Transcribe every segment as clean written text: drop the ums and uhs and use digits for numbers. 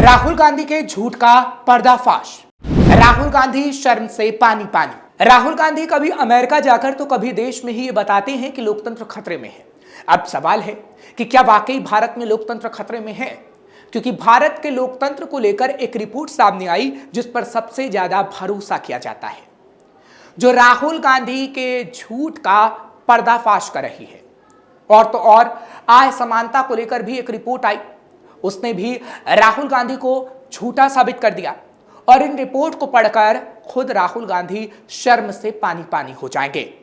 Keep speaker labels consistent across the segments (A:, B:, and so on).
A: राहुल गांधी के झूठ का पर्दाफाश। राहुल गांधी शर्म से पानी पानी। राहुल गांधी कभी अमेरिका जाकर तो कभी देश में ही ये बताते हैं कि लोकतंत्र खतरे में है। अब सवाल है कि क्या वाकई भारत में लोकतंत्र खतरे में है, क्योंकि भारत के लोकतंत्र को लेकर एक रिपोर्ट सामने आई जिस पर सबसे ज्यादा भरोसा किया जाता है, जो राहुल गांधी के झूठ का पर्दाफाश कर रही है। और तो और आय समानता को लेकर भी एक रिपोर्ट आई, उसने भी राहुल गांधी को झूठा साबित कर दिया। और इन रिपोर्ट को पढ़कर खुद राहुल गांधी शर्म से पानी पानी हो जाएंगे।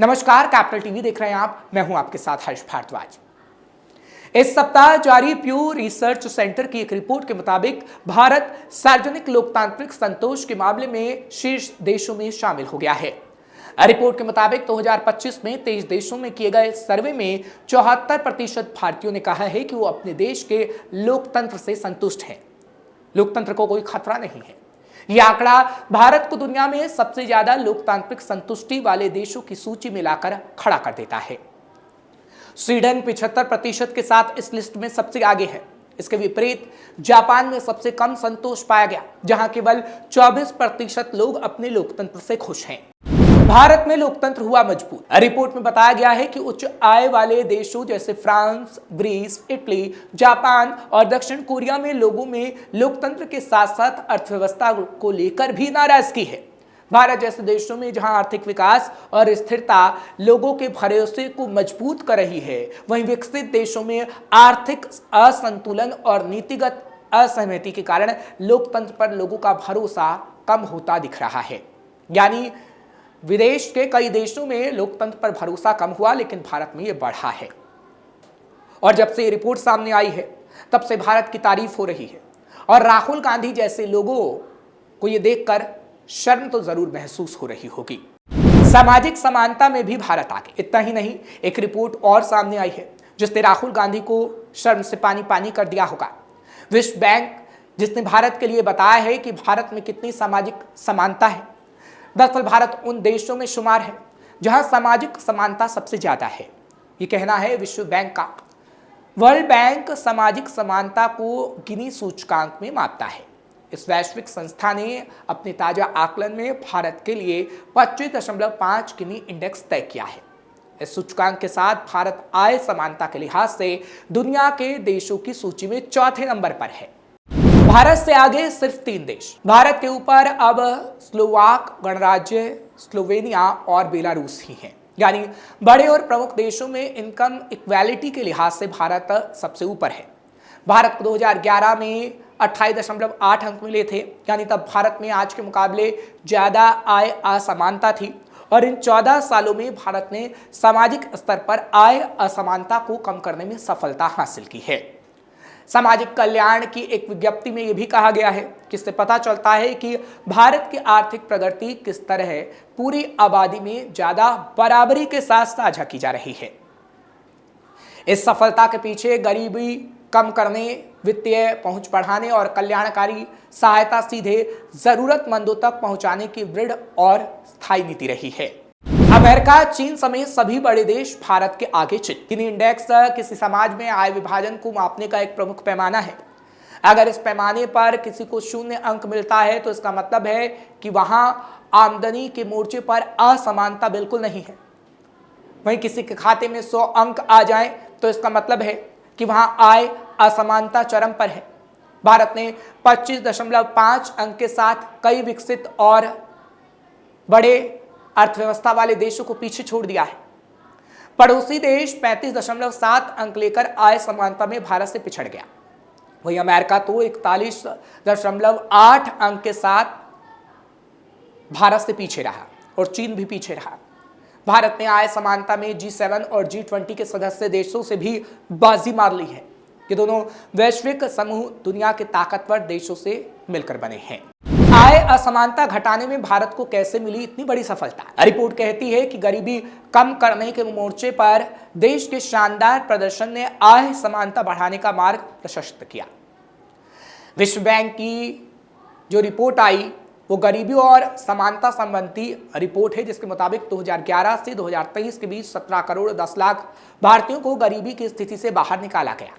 A: नमस्कार, कैपिटल टीवी देख रहे हैं आप, मैं हूं आपके साथ हर्ष भारद्वाज। इस सप्ताह जारी प्यू रिसर्च सेंटर की एक रिपोर्ट के मुताबिक भारत सार्वजनिक लोकतांत्रिक संतोष के मामले में शीर्ष देशों में शामिल हो गया है। रिपोर्ट के मुताबिक 2025 में 23 देशों में किए गए सर्वे में 74% भारतीयों ने कहा है कि वो अपने देश के लोकतंत्र से संतुष्ट हैं। लोकतंत्र को कोई खतरा नहीं है। यह आंकड़ा भारत को दुनिया में सबसे ज्यादा लोकतांत्रिक संतुष्टि वाले देशों की सूची में लाकर खड़ा कर देता है। स्वीडन 75% के साथ इस लिस्ट में सबसे आगे है। इसके विपरीत जापान में सबसे कम संतोष पाया गया, जहां केवल 24% लोग अपने लोकतंत्र से खुश हैं। भारत में लोकतंत्र हुआ मजबूत। रिपोर्ट में बताया गया है कि उच्च आय वाले देशों जैसे फ्रांस, ग्रीस, इटली, जापान और दक्षिण कोरिया में लोगों में लोकतंत्र के साथ साथ अर्थव्यवस्था को लेकर भी नाराजगी है। भारत जैसे देशों में जहां आर्थिक विकास और स्थिरता लोगों के भरोसे को मजबूत कर रही है, वहीं विकसित देशों में आर्थिक असंतुलन और नीतिगत असहमति के कारण लोकतंत्र पर लोगों का भरोसा कम होता दिख रहा है। यानी विदेश के कई देशों में लोकतंत्र पर भरोसा कम हुआ, लेकिन भारत में यह बढ़ा है। और जब से ये रिपोर्ट सामने आई है, तब से भारत की तारीफ हो रही है। और राहुल गांधी जैसे लोगों को यह देखकर शर्म तो जरूर महसूस हो रही होगी। सामाजिक समानता में भी भारत आगे। इतना ही नहीं, एक रिपोर्ट और सामने आई है जिसने राहुल गांधी को शर्म से पानी पानी कर दिया होगा। विश्व बैंक, जिसने भारत के लिए बताया है कि भारत में कितनी सामाजिक समानता है। दरअसल भारत उन देशों में शुमार है जहां सामाजिक समानता सबसे ज्यादा है, ये कहना है विश्व बैंक का। वर्ल्ड बैंक सामाजिक समानता को गिनी सूचकांक में मापता है। इस वैश्विक संस्था ने अपने ताजा आकलन में भारत के लिए 25.5 गिनी इंडेक्स तय किया है। इस सूचकांक के साथ भारत आय समानता के लिहाज से दुनिया के देशों की सूची में चौथे नंबर पर है। भारत से आगे सिर्फ 3 देश। भारत के ऊपर अब स्लोवाक गणराज्य, स्लोवेनिया और बेलारूस ही हैं। यानी बड़े और प्रमुख देशों में इनकम इक्वालिटी के लिहाज से भारत सबसे ऊपर है। भारत को 2011 में 28.8 अंक मिले थे, यानी तब भारत में आज के मुकाबले ज्यादा आय असमानता थी। और इन 14 सालों में भारत ने सामाजिक स्तर पर आय असमानता को कम करने में सफलता हासिल की है। सामाजिक कल्याण की एक विज्ञप्ति में यह भी कहा गया है कि इससे पता चलता है कि भारत की आर्थिक प्रगति किस तरह पूरी आबादी में ज्यादा बराबरी के साथ साझा की जा रही है। इस सफलता के पीछे गरीबी कम करने, वित्तीय पहुंच बढ़ाने और कल्याणकारी सहायता सीधे जरूरतमंदों तक पहुंचाने की दृढ़ और स्थायी नीति रही है। अमेरिका, चीन समेत सभी बड़े देश भारत के आगे चल। गिनी इंडेक्स किसी समाज में आय विभाजन को मापने का एक प्रमुख पैमाना है। अगर इस पैमाने पर किसी को 0 अंक मिलता है तो इसका मतलब है कि वहां आमदनी के मोर्चे पर असमानता बिल्कुल नहीं है। वहीं किसी के खाते में 100 अंक आ जाए तो इसका मतलब है कि वहां आय असमानता चरम पर है। भारत ने 25.5 अंक के साथ कई विकसित और बड़े अर्थव्यवस्था वाले देशों को पीछे छोड़ दिया है। पड़ोसी देश 35.7 अंक लेकर आय समानता में भारत से पिछड़ गया। वहीं अमेरिका तो 41.8 अंक के साथ भारत से पीछे रहा और चीन भी पीछे रहा। भारत ने आय समानता में G7 और G20 के सदस्य देशों से भी बाजी मार ली है। ये दोनों वैश्विक समूह दुनिया के ताकतवर देशों से मिलकर बने हैं। आय असमानता घटाने में भारत को कैसे मिली इतनी बड़ी सफलता? रिपोर्ट कहती है कि गरीबी कम करने के मोर्चे पर देश के शानदार प्रदर्शन ने आय समानता बढ़ाने का मार्ग प्रशस्त किया। विश्व बैंक की जो रिपोर्ट आई वो गरीबी और समानता संबंधी रिपोर्ट है, जिसके मुताबिक 2011 से 2023 के बीच 17 करोड़ 10 लाख भारतीयों को गरीबी की स्थिति से बाहर निकाला गया।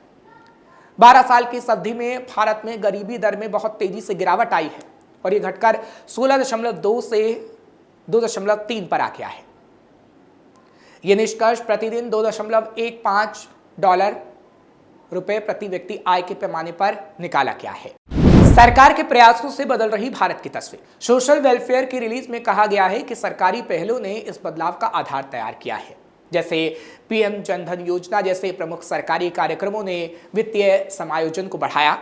A: 12 साल की इस अवधि में भारत में गरीबी दर में बहुत तेजी से गिरावट आई है और ये घटकर 16.2 से 2.3 पर आ गया है। यह निष्कर्ष प्रतिदिन $2.15 रुपए प्रति व्यक्ति आय के पैमाने पर निकाला गया है। सरकार के प्रयासों से बदल रही भारत की तस्वीर। सोशल वेलफेयर की रिलीज में कहा गया है कि सरकारी पहलों ने इस बदलाव का आधार तैयार किया है। जैसे पीएम जनधन योजना जैसे प्रमुख सरकारी कार्यक्रमों ने वित्तीय समायोजन को बढ़ाया,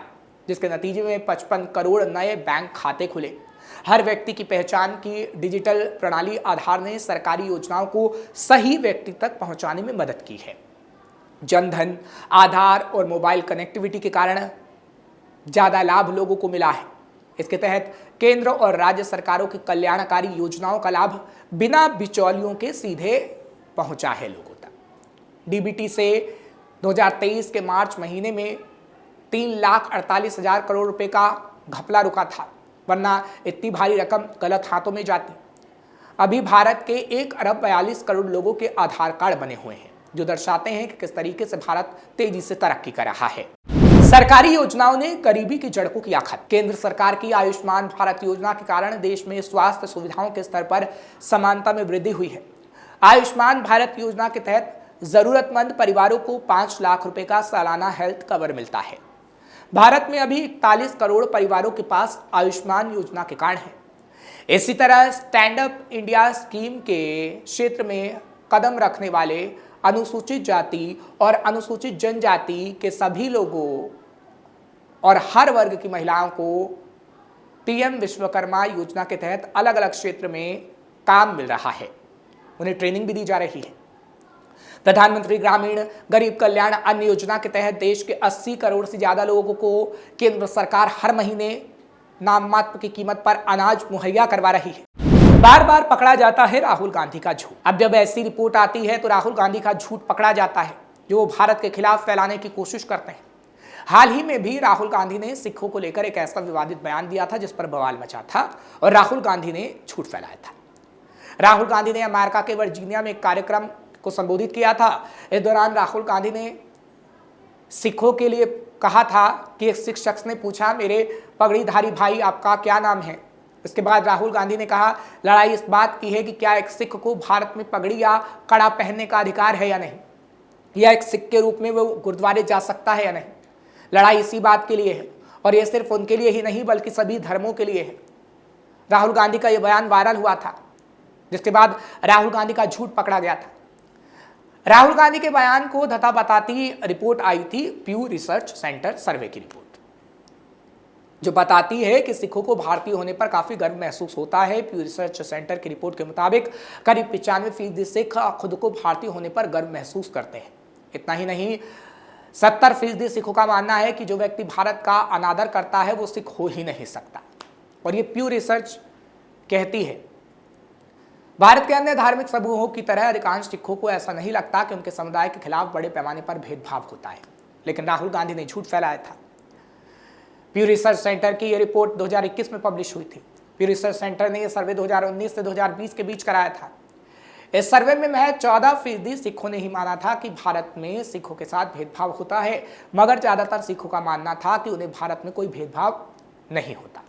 A: जिसके नतीजे में 55 करोड़ नए बैंक खाते खुले। हर व्यक्ति की पहचान की डिजिटल प्रणाली आधार ने सरकारी योजनाओं को सही व्यक्ति तक पहुंचाने में मदद की है। जनधन, आधार और मोबाइल कनेक्टिविटी के कारण ज्यादा लाभ लोगों को मिला है। इसके तहत केंद्र और राज्य सरकारों की कल्याणकारी योजनाओं का लाभ बिना बिचौलियों के सीधे पहुंचा है लोगों तक। डीबीटी से 2023 के मार्च महीने में 3,48,000 करोड़ रुपए का घपला रुका था, वरना इतनी भारी रकम गलत हाथों में जाती। अभी भारत के 1,42 करोड़ लोगों के आधार कार्ड बने हुए हैं, जो दर्शाते हैं कि किस तरीके से भारत तेजी से तरक्की कर रहा है। सरकारी योजनाओं ने गरीबी की जड़ को किया खत्म। केंद्र सरकार की आयुष्मान भारत योजना के कारण देश में स्वास्थ्य सुविधाओं के स्तर पर समानता में वृद्धि हुई है। आयुष्मान भारत योजना के तहत जरूरतमंद परिवारों को 5 लाख रुपए का सालाना हेल्थ कवर मिलता है। भारत में अभी 41 करोड़ परिवारों के पास आयुष्मान योजना के कार्ड है। इसी तरह स्टैंड अप इंडिया स्कीम के क्षेत्र में कदम रखने वाले अनुसूचित जाति और अनुसूचित जनजाति के सभी लोगों और हर वर्ग की महिलाओं को पीएम विश्वकर्मा योजना के तहत अलग अलग क्षेत्र में काम मिल रहा है। उन्हें ट्रेनिंग भी दी जा रही है। प्रधानमंत्री ग्रामीण गरीब कल्याण अन्न योजना के तहत देश के 80 करोड़ से ज्यादा लोगों को केंद्र सरकार हर महीने नाममात्र की कीमत पर अनाज मुहैया करवा रही है। बार बार पकड़ा जाता है राहुल गांधी का झूठ। अब जब ऐसी रिपोर्ट आती है तो राहुल गांधी का झूठ पकड़ा जाता है जो वो भारत के खिलाफ फैलाने की कोशिश करते हैं। हाल ही में भी राहुल गांधी ने सिखों को लेकर एक ऐसा विवादित बयान दिया था जिस पर बवाल मचा था और राहुल गांधी ने झूठ फैलाया था। राहुल गांधी ने अमेरिका के वर्जीनिया में एक कार्यक्रम को संबोधित किया था। इस दौरान राहुल गांधी ने सिखों के लिए कहा था कि एक सिख शख्स ने पूछा, मेरे पगड़ीधारी भाई आपका क्या नाम है? इसके बाद राहुल गांधी ने कहा, लड़ाई इस बात की है कि क्या एक सिख को भारत में पगड़ी या कड़ा पहनने का अधिकार है या नहीं, या एक सिख के रूप में वो गुरुद्वारे जा सकता है या नहीं। लड़ाई इसी बात के लिए है और यह सिर्फ उनके लिए ही नहीं बल्कि सभी धर्मों के लिए है। राहुल गांधी का यह बयान वायरल हुआ था, जिसके बाद राहुल गांधी का झूठ पकड़ा गया था। राहुल गांधी के बयान को धता बताती रिपोर्ट आई थी प्यू रिसर्च सेंटर सर्वे की रिपोर्ट, जो बताती है कि सिखों को भारतीय होने पर काफी गर्व महसूस होता है। प्यू रिसर्च सेंटर की रिपोर्ट के मुताबिक करीब 95% सिख खुद को भारतीय होने पर गर्व महसूस करते हैं। इतना ही नहीं, 70% सिखों का मानना है कि जो व्यक्ति भारत का अनादर करता है वो सिख हो ही नहीं सकता। और ये प्यू रिसर्च कहती है, भारत के अन्य धार्मिक समूहों की तरह अधिकांश सिखों को ऐसा नहीं लगता कि उनके समुदाय के खिलाफ बड़े पैमाने पर भेदभाव होता है, लेकिन राहुल गांधी ने झूठ फैलाया था। प्यू रिसर्च सेंटर की यह रिपोर्ट 2021 में पब्लिश हुई थी। प्यू रिसर्च सेंटर ने यह सर्वे 2019 से 2020 के बीच कराया था। इस सर्वे में महज 14% सिखों ने ही माना था कि भारत में सिखों के साथ भेदभाव होता है, मगर ज्यादातर सिखों का मानना था कि उन्हें भारत में कोई भेदभाव नहीं होता।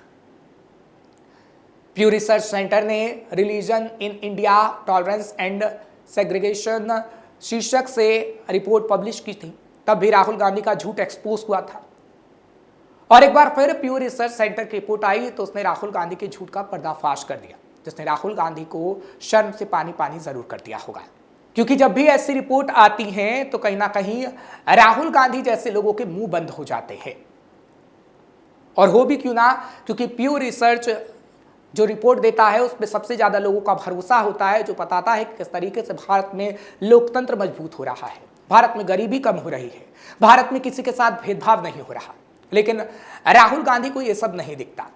A: प्यू रिसर्च सेंटर ने religion in India tolerance and segregation शीर्षक से रिपोर्ट पब्लिश की थी। तब भी राहुल गांधी का झूठ एक्सपोज हुआ था और एक बार फिर प्यू रिसर्च सेंटर की रिपोर्ट आई तो उसने राहुल गांधी के झूठ का पर्दाफाश कर दिया, जिसने राहुल गांधी को शर्म से पानी पानी जरूर कर दिया होगा। क्योंकि जब भी ऐसी रिपोर्ट आती है तो कहीं ना कहीं राहुल गांधी जैसे लोगों के मुंह बंद हो जाते हैं। और हो भी क्यों ना, क्योंकि प्यू रिसर्च जो रिपोर्ट देता है उसमें सबसे ज्यादा लोगों का भरोसा होता है, जो बताता है कि किस तरीके से भारत में लोकतंत्र मजबूत हो रहा है, भारत में गरीबी कम हो रही है, भारत में किसी के साथ भेदभाव नहीं हो रहा। लेकिन राहुल गांधी को यह सब नहीं दिखता।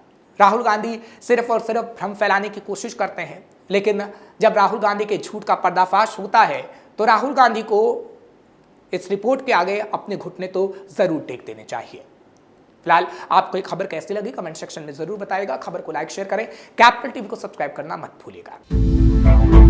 A: राहुल गांधी सिर्फ और सिर्फ भ्रम फैलाने की कोशिश करते हैं। लेकिन जब राहुल गांधी के झूठ का पर्दाफाश होता है तो राहुल गांधी को इस रिपोर्ट के आगे अपने घुटने तो जरूर टेक देने चाहिए। फिलहाल आपको ये खबर कैसी लगी कमेंट सेक्शन में जरूर बताइएगा। खबर को लाइक शेयर करें, कैपिटल टीवी को सब्सक्राइब करना मत भूलिएगा।